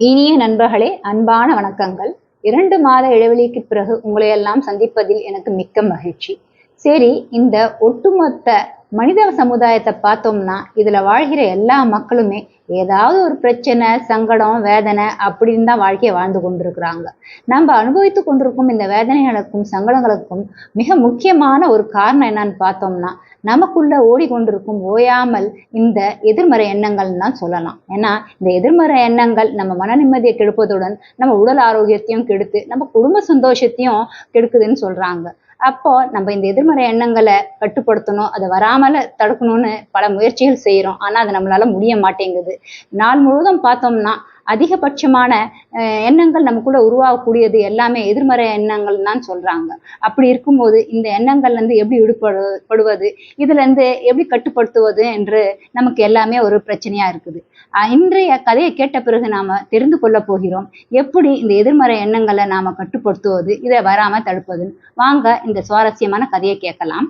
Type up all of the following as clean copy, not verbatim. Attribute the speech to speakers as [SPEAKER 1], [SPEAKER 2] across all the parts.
[SPEAKER 1] இனிய நண்பர்களே, அன்பான வணக்கங்கள். 2 மாத இடைவெளிக்கு பிறகு உங்களை எல்லாம் சந்திப்பதில் எனக்கு மிக்க மகிழ்ச்சி. சரி, இந்த ஒட்டுமொத்த மனித சமுதாயத்தை பார்த்தோம்னா, இதுல வாழ்கிற எல்லா மக்களுமே ஏதாவது ஒரு பிரச்சனை, சங்கடம், வேதனை அப்படின்னு தான் வாழ்க்கைய வாழ்ந்து கொண்டிருக்கிறாங்க. நம்ம அனுபவித்துக் கொண்டிருக்கும் இந்த வேதனைகளுக்கும், சங்கடங்களுக்கும் மிக முக்கியமான ஒரு காரணம் என்னன்னு பார்த்தோம்னா, நமக்குள்ள ஓடிக்கொண்டிருக்கும் ஓயாமல் இந்த எதிர்மறை எண்ணங்கள்னு தான் சொல்லலாம். ஏன்னா, இந்த எதிர்மறை எண்ணங்கள் நம்ம மன நிம்மதியை கெடுப்பதுடன், நம்ம உடல் ஆரோக்கியத்தையும் கெடுத்து, நம்ம குடும்ப சந்தோஷத்தையும் கெடுக்குதுன்னு சொல்றாங்க. அப்போ நம்ம இந்த எதிர்மறை எண்ணங்களை கட்டுப்படுத்தணும், அதை வராமல தடுக்கணும்னு பல முயற்சிகள் செய்றோம். ஆனா, அது நம்மளால முடிய மாட்டேங்குது. நாள் முழுவதும் பார்த்தோம்னா, அதிகபட்சமான எண்ணங்கள் நமக்குள்ள உருவாகக்கூடியது எல்லாமே எதிர்மறை எண்ணங்கள் தான் சொல்றாங்க. அப்படி இருக்கும்போது இந்த எண்ணங்கள்ல இருந்து எப்படி விடுபடுவது, இதுல இருந்து எப்படி கட்டுப்படுத்துவது என்று நமக்கு எல்லாமே ஒரு பிரச்சனையா இருக்குது. இன்றைய கதையை கேட்ட பிறகு நாம தெரிந்து கொள்ள போகிறோம். எப்படி இந்த எதிர்மறை எண்ணங்களை நாம கட்டுப்படுத்துவது, இதை வராம தடுப்பது. வாங்க இந்த சுவாரஸ்யமான கதையை கேட்கலாம்.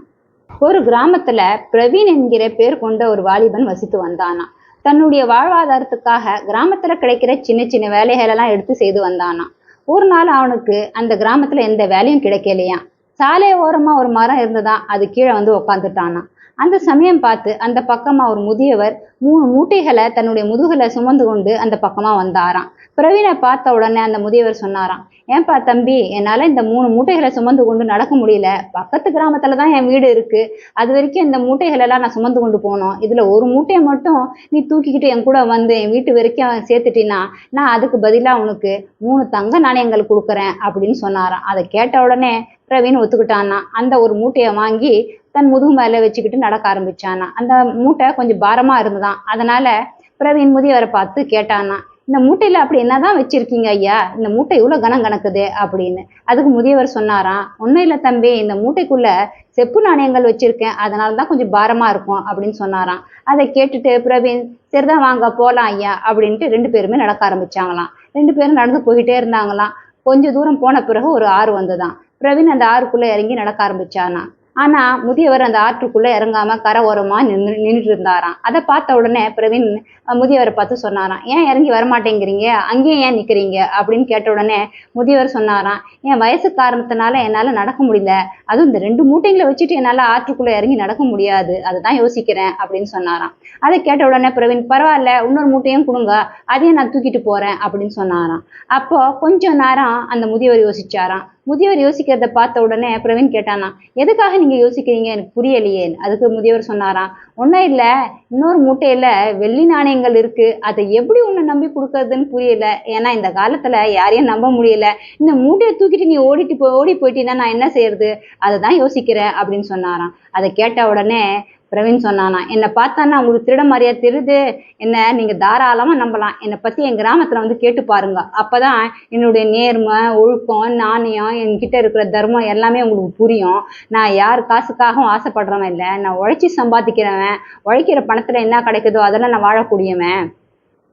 [SPEAKER 1] ஒரு கிராமத்துல பிரவீன் என்கிற பேர் கொண்ட ஒரு வாலிபன் வசித்து வந்தானாம். தன்னுடைய வாழ்வாதாரத்துக்காக கிராமத்துல கிடைக்கிற சின்ன சின்ன வேலைகள் எல்லாம் எடுத்து செய்து வந்தானாம். ஒரு நாள் அவனுக்கு அந்த கிராமத்துல எந்த வேலையும் கிடைக்கலையாம். சாலை ஓரமா ஒரு மரம் இருந்ததாம், அது கீழே வந்து உக்காந்துட்டானாம். அந்த சமயம் பார்த்து அந்த பக்கமா ஒரு முதியவர் 3 மூட்டைகளை தன்னுடைய முதுகுல சுமந்து கொண்டு அந்த பக்கமா வந்தாராம். பிரவீனை பார்த்த உடனே அந்த முதியவர் சொன்னாராம், ஏன்பா தம்பி, என்னால இந்த 3 மூட்டைகளை சுமந்து கொண்டு நடக்க முடியல. பக்கத்து கிராமத்துல தான் என் வீடு இருக்கு. அது வரைக்கும் இந்த மூட்டைகள் எல்லாம் நான் சுமந்து கொண்டு போனோம். இதுல ஒரு மூட்டையை மட்டும் நீ தூக்கிக்கிட்டு என் கூட வந்து என் வீட்டு வரைக்கும் சேர்த்துட்டினா, நான் அதுக்கு பதிலா உனக்கு 3 தங்க நாணயங்கள் கொடுக்குறேன் அப்படின்னு சொன்னாராம். அதை கேட்ட உடனே பிரவீன் ஒத்துக்கிட்டானா. அந்த ஒரு மூட்டையை வாங்கி தன் முதுகு மேல வச்சுக்கிட்டு நடக்க ஆரம்பிச்சானா. அந்த மூட்டை கொஞ்சம் பாரமா இருந்ததாம். அதனால பிரவீன் முதியவரை பார்த்து கேட்டானா, இந்த மூட்டையில அப்படி என்னதான் வச்சிருக்கீங்க ஐயா, இந்த மூட்டை இவ்வளவு கனம் கணக்குது அப்படின்னு. அதுக்கு முதியவர் சொன்னாராம், ஒன்னும் இல்ல தம்பி, இந்த மூட்டைக்குள்ள செப்பு நாணயங்கள் வச்சிருக்கேன், அதனாலதான் கொஞ்சம் பாரமா இருக்கும் அப்படின்னு சொன்னாராம். அதை கேட்டுட்டு பிரவீன், சரிதான் வாங்க போலாம் ஐயா அப்படின்ட்டு 2 பேருமே நடக்க ஆரம்பிச்சாங்களாம். 2 பேரும் நடந்து போயிட்டே இருந்தாங்களாம். கொஞ்ச தூரம் போன பிறகு ஒரு ஆறு வந்ததாம். பிரவீன் அந்த ஆறுக்குள்ள இறங்கி நடக்க ஆரம்பிச்சானா. ஆனா முதியவர் அந்த ஆற்றுக்குள்ள இறங்காம கரை ஓரமா நின்றுட்டு இருந்தாராம். அதை பார்த்த உடனே பிரவீன் முதியவரை பார்த்து சொன்னாராம், ஏன் இறங்கி வரமாட்டேங்கிறீங்க, அங்கேயும் ஏன் நிக்கிறீங்க அப்படின்னு கேட்ட உடனே முதியவர் சொன்னாராம், என் வயசு காரணத்தினால என்னால நடக்க முடியல. அதுவும் இந்த 2 மூட்டைங்களை வச்சுட்டு என்னால ஆற்றுக்குள்ள இறங்கி நடக்க முடியாது, அதுதான் யோசிக்கிறேன் அப்படின்னு சொன்னாராம். அதை கேட்ட உடனே பிரவீன், பரவாயில்ல, இன்னொரு மூட்டையும் கொடுங்க, அதையும் நான் தூக்கிட்டு போறேன் அப்படின்னு சொன்னாராம். அப்போ கொஞ்சம் நேரம் அந்த முதியவர் யோசிச்சாராம். முதியவர் யோசிக்கிறத பார்த்த உடனே பிரவீன் கேட்டானா, எதுக்காக நீங்க யோசிக்கிறீங்க, எனக்கு புரியலையே. அதுக்கு முதியவர் சொன்னாராம், ஒன்னும் இல்ல, இன்னொரு மூட்டையில வெள்ளி நாணயங்கள் இருக்கு, அதை எப்படி உன்னை நம்பி கொடுக்கறதுன்னு புரியல. ஏன்னா இந்த காலத்துல யாரையும் நம்ப முடியல. இந்த மூட்டையை தூக்கிட்டு நீ ஓடி போயிட்டீன்னா நான் என்ன செய்யறது, அதைதான் யோசிக்கிறேன் அப்படின்னு சொன்னாராம். அதை கேட்ட உடனே பிரவீன் சொன்னானா, என்னை பார்த்தானா உங்களுக்கு திருட மாதிரியா தெரியுது, என்ன நீங்க தாராளமா நம்பலாம். என்னை பத்தி என் கிராமத்துல வந்து கேட்டு பாருங்க, அப்பதான் என்னுடைய நேர்மை, ஒழுக்கம், நாணயம், என்கிட்ட இருக்கிற தர்மம் எல்லாமே உங்களுக்கு புரியும். நான் யார் காசுக்காகவும் ஆசைப்படுறவன் இல்லை, நான் உழைச்சி சம்பாதிக்கிறவன். உழைக்கிற பணத்துல என்ன கிடைக்குதோ அதெல்லாம் நான் வாழக்கூடியவன்,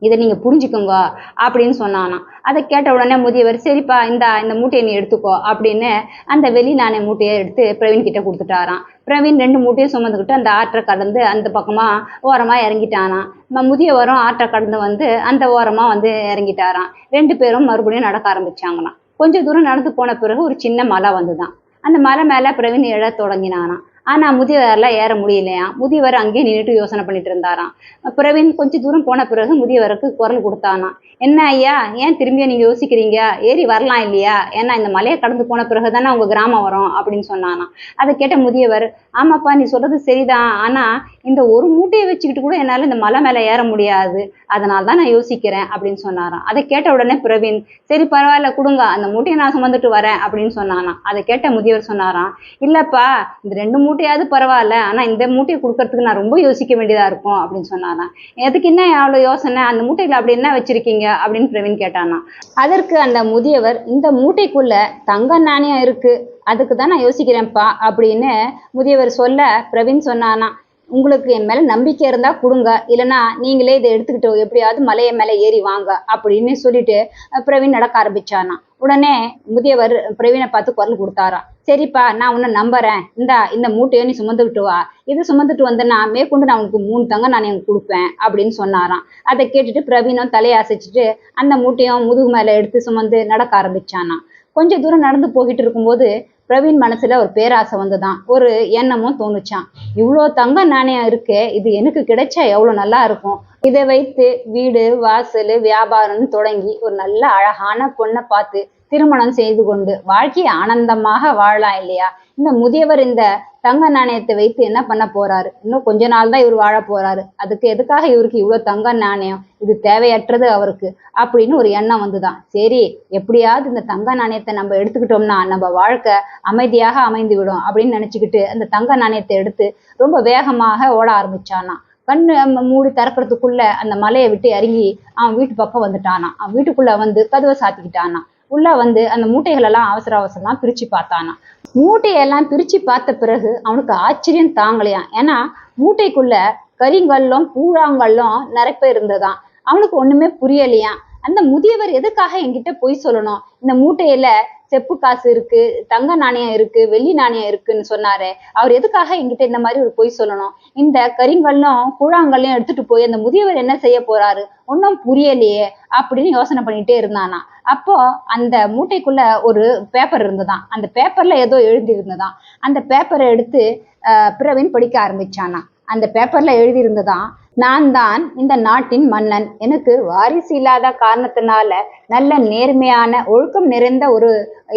[SPEAKER 1] இதை நீங்க புரிஞ்சுக்கோங்க அப்படின்னு சொன்னானாம். அதை கேட்ட உடனே முதியவர், சரிப்பா, இந்த மூட்டையை நீ எடுத்துக்கோ அப்படின்னு அந்த வெளி நாணய மூட்டையை எடுத்து பிரவீன் கிட்ட கொடுத்துட்டாராம். பிரவீன் 2 மூட்டையும் சுமந்துக்கிட்டு அந்த ஆற்றை கடந்து அந்த பக்கமா ஓரமா இறங்கிட்டானாம். முதியவரும் ஆற்றை கடந்து வந்து அந்த ஓரமா வந்து இறங்கிட்டாராம். 2 பேரும் மறுபடியும் நடக்க ஆரம்பிச்சாங்களாம். கொஞ்ச தூரம் நடந்து போன பிறகு ஒரு சின்ன மலை வந்துதான். அந்த மலை மேல பிரவீன் எழ தொடங்கினானாம். ஆனா முதியவரால ஏற முடியலையாம். முதியவர் அங்கேயே நின்றுட்டு யோசனை பண்ணிட்டு இருந்தாராம். பிரவீன் கொஞ்ச தூரம் போன பிறகு முதியவருக்கு குரல் கொடுத்தானாம், என்ன ஐயா, ஏன் திரும்பியும் நீங்க யோசிக்கிறீங்க, ஏறி வரலாம் இல்லையா, ஏன்னா இந்த மலையை கடந்து போன பிறகுதானே உங்க கிராமம் வரும் அப்படின்னு சொன்னானாம். அதை கேட்ட முதியவர், ஆமாப்பா நீ சொல்றது சரிதான், ஆனா இந்த ஒரு மூட்டையை வச்சுக்கிட்டு கூட என்னால இந்த மலை மேல ஏற முடியாது, அதனால்தான் நான் யோசிக்கிறேன் அப்படின்னு சொன்னாராம். அதை கேட்ட உடனே பிரவீன், சரி பரவாயில்ல கொடுங்க, அந்த மூட்டையை நான் சுமந்துட்டு வரேன் அப்படின்னு சொன்னானாம். அதை கேட்ட முதியவர் சொன்னாராம், இல்லப்பா, இந்த 2 மூட்டையாவது பரவாயில்ல, ஆனா இந்த மூட்டையை கொடுக்கறதுக்கு நான் ரொம்ப யோசிக்க வேண்டியதா இருக்கும் அப்படின்னு சொன்னாராம். எதுக்கு என்ன அவ்வளவு யோசனை, அந்த மூட்டையில அப்படி என்ன வச்சிருக்கீங்க அப்படின்னு பிரவீன் கேட்டானா. அதற்கு அந்த முதியவர், இந்த மூட்டைக்குள்ள தங்க நாணயம் இருக்கு, அதுக்கு தான் நான் யோசிக்கிறேன்ப்பா அப்படின்னு முதியவர் சொல்ல பிரவீன் சொன்னானா, உங்களுக்கு என் மேல நம்பிக்கை இருந்தா கொடுங்க, இல்லைன்னா நீங்களே இதை எடுத்துக்கிட்டு எப்படியாவது மலையை மேல ஏறி வாங்க அப்படின்னு சொல்லிட்டு பிரவீன் நடக்க ஆரம்பிச்சானா. உடனே முதியவர் பிரவீனை பார்த்து குரல் கொடுத்தாராம். சரிப்பா, நான் உன்னை நம்புறேன், இந்த மூட்டையை நீ சுமந்துக்கிட்டு வா, இது சுமந்துட்டு வந்தேன்னா மேற்கொண்டு நான் உனக்கு 3 தங்கம் நான் எனக்கு கொடுப்பேன் அப்படின்னு சொன்னாராம். அதை கேட்டுட்டு பிரவீனும் தலையை அசைச்சிட்டு அந்த மூட்டையும் முதுகு மேல எடுத்து சுமந்து நடக்க ஆரம்பிச்சானா. கொஞ்ச தூரம் நடந்து போகிட்டு இருக்கும்போது பிரவீன் மனசுல ஒரு பேராசை வந்துதான், ஒரு எண்ணமும் தோணுச்சான். இவ்வளோ தங்க நாணயம் இருக்கே, இது எனக்கு கிடைச்சா எவ்வளவு நல்லா இருக்கும். இதை வைத்து வீடு வாசல் வியாபாரம்னு தொடங்கி ஒரு நல்ல அழகான பொண்ணை பார்த்து திருமணம் செய்து கொண்டு வாழ்க்கையை ஆனந்தமாக வாழலாம் இல்லையா? இந்த முதியவர் இந்த தங்க நாணயத்தை வைத்து என்ன பண்ண போறாரு? இன்னும் கொஞ்ச நாள் தான் இவர் வாழ போறாரு. அதுக்கு எதுக்காக இவருக்கு இவ்வளவு தங்க நாணயம்? இது தேவையற்றது அவருக்கு அப்படின்னு ஒரு எண்ணம் வந்துதான். சரி, எப்படியாவது இந்த தங்க நாணயத்தை நம்ம எடுத்துக்கிட்டோம்னா நம்ம வாழ்க்கை அமைதியாக அமைந்து விடும் அப்படின்னு நினைச்சுக்கிட்டு அந்த தங்க நாணயத்தை எடுத்து ரொம்ப வேகமாக ஓட ஆரம்பிச்சானா. கண்ணு மூடி திறக்கிறதுக்குள்ள அந்த மலையை விட்டு இறங்கி அவன் வீட்டு பக்கம் வந்துட்டானா. அவன் வீட்டுக்குள்ள வந்து கதவை சாத்திக்கிட்டானா. உள்ள வந்து அந்த மூட்டைகள் எல்லாம் அவசர அவசரமா பிரிச்சு பார்த்தானா. மூட்டையெல்லாம் பிரிச்சு பார்த்த பிறகு அவனுக்கு ஆச்சரியம் தாங்கலையாம். ஏன்னா மூட்டைக்குள்ள கரிங்கல்லும் கூழாங்கல்லும் நிரப்ப இருந்ததாம். அவனுக்கு ஒண்ணுமே புரியலையாம். அந்த முதியவர் எதுக்காக என்கிட்ட பொய் சொல்லணும்? இந்த மூட்டையில செப்பு காசு இருக்கு, தங்க நாணயம் இருக்கு, வெள்ளி நாணயம் இருக்குன்னு சொன்னாரு. அவர் எதுக்காக என்கிட்ட இந்த மாதிரி ஒரு பொய் சொல்லணும்? இந்த கரிங்கல்லும் கூழாங்கல்லையும் எடுத்துட்டு போய் அந்த முதியவர் என்ன செய்ய போறாரு? ஒன்னும் புரியலையே அப்படின்னு யோசனை பண்ணிட்டே இருந்தானா. அப்போ அந்த மூட்டைக்குள்ள ஒரு பேப்பர் இருந்ததாம். அந்த பேப்பர்ல ஏதோ எழுதி இருந்ததாம். அந்த பேப்பரை எடுத்து பிரவீன் படிக்க ஆரம்பிச்சானா. அந்த பேப்பர்ல எழுதி இருந்ததாம், நான் தான் இந்த நாட்டின் மன்னன். எனக்கு வாரிசு இல்லாத காரணத்தினால நல்ல நேர்மையான ஒழுக்கம் நிறைந்த ஒரு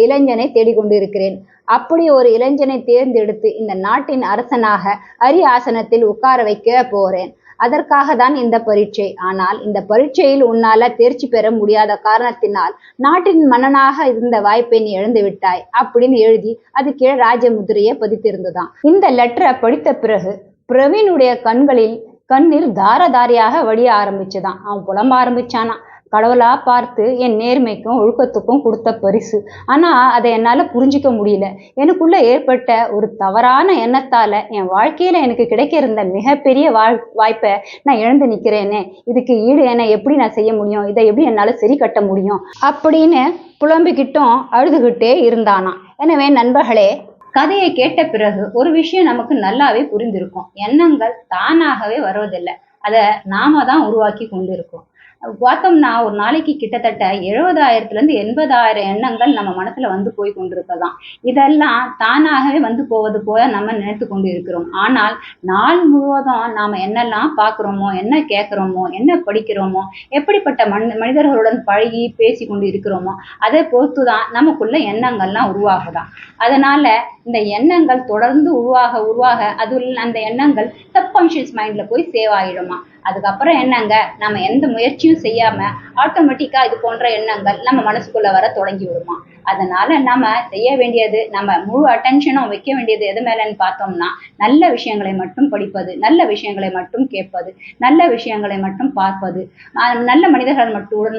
[SPEAKER 1] இளைஞனை தேடிக்கொண்டு இருக்கிறேன். அப்படி ஒரு இளைஞனை தேர்ந்தெடுத்து இந்த நாட்டின் அரசனாக அரிய ஆசனத்தில் உட்கார வைக்க போறேன். அதற்காக தான் இந்த பரீட்சை. ஆனால் இந்த பரீட்சையில் உன்னால தேர்ச்சி பெற முடியாத காரணத்தினால் நாட்டின் மன்னனாக இருந்த வாய்ப்பை நீ இழந்து விட்டாய் அப்படின்னு எழுதி அது கீழே ராஜமுதிரையை பதித்திருந்ததாம். இந்த லெட்டரை படித்த பிறகு பிரவீனுடைய கண்ணீர் தாரதாரியாக வடிய ஆரம்பிச்சுதான். அவன் புலம்ப ஆரம்பிச்சானா. கடவுளா பார்த்து என் நேர்மைக்கும் ஒழுக்கத்துக்கும் கொடுத்த பரிசு. ஆனா அதை என்னால புரிஞ்சிக்க முடியல. எனக்குள்ள ஏற்பட்ட ஒரு தவறான எண்ணத்தால என் வாழ்க்கையில எனக்கு கிடைக்க இருந்த மிகப்பெரிய வாய்ப்பை நான் இழந்து நிக்கிறேனே. இதுக்கு ஈடு என்ன எப்படி நான் செய்ய முடியும்? இதை எப்படி என்னால சரி கட்ட முடியும் அப்படின்னு புலம்பிக்கிட்டும் அழுதுகிட்டே இருந்தானா. எனவே நண்பர்களே, கதையை கேட்ட பிறகு ஒரு விஷயம் நமக்கு நல்லாவே புரிந்திருக்கும். எண்ணங்கள் தானாகவே வருவதில்லை, அதை நாம தான் உருவாக்கி கொண்டிருக்கோம். பார்த்தோம்னா ஒரு நாளைக்கு கிட்டத்தட்ட 70,000 80,000 எண்ணங்கள் நம்ம மனசுல வந்து போய் கொண்டிருக்கலாம். இதெல்லாம் தானாகவே வந்து போவது போல நம்ம நினைத்து கொண்டு இருக்கிறோம். ஆனால் நாள் முழுவதும் நாம என்னெல்லாம் பார்க்கிறோமோ, என்ன கேட்கிறோமோ, என்ன படிக்கிறோமோ, எப்படிப்பட்ட மனிதர்களுடன் பழகி பேசி கொண்டு இருக்கிறோமோ அதை பொறுத்துதான் நமக்குள்ள எண்ணங்கள்லாம் உருவாகுதான். அதனால இந்த எண்ணங்கள் தொடர்ந்து உருவாக அந்த எண்ணங்கள் சப்கான்ஷியஸ் மைண்ட்ல போய் சேவ் ஆயிடுமா. அதுக்கப்புறம் என்னங்க, நம்ம எந்த முயற்சியும் செய்யாம ஆட்டோமேட்டிக்கா இது போன்ற எண்ணங்கள் நம்ம மனசுக்குள்ள வர தொடங்கி விடுமா. அதனால நம்ம செய்ய வேண்டியது, நம்ம முழு அட்டென்ஷனும் வைக்க வேண்டியது எது மேலன்னு பார்த்தோம்னா, நல்ல விஷயங்களை மட்டும் படிப்பது, நல்ல விஷயங்களை மட்டும் கேட்பது, நல்ல விஷயங்களை மட்டும் பார்ப்பது, நல்ல மனிதர்கள்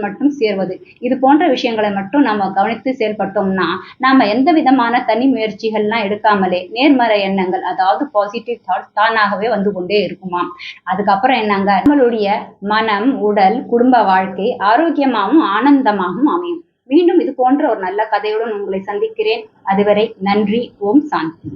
[SPEAKER 1] மட்டும் சேர்வது, இது போன்ற விஷயங்களை மட்டும் நம்ம கவனித்து செயல்பட்டோம்னா நாம எந்த விதமான தனி முயற்சிகள்லாம் எடுக்காமலே நேர்மறை எண்ணங்கள், அதாவது பாசிட்டிவ் தாட்ஸ் தானாகவே வந்து கொண்டே இருக்குமா. அதுக்கப்புறம் என்னங்க, நம்மளுடைய மனம், உடல், குடும்ப வாழ்க்கை ஆரோக்கியமாகவும் ஆனந்தமாகவும் அமையும். மீண்டும் இது போன்ற ஒரு நல்ல கதையுடன் உங்களை சந்திக்கிறேன். அதுவரை நன்றி. ஓம் சாந்தி.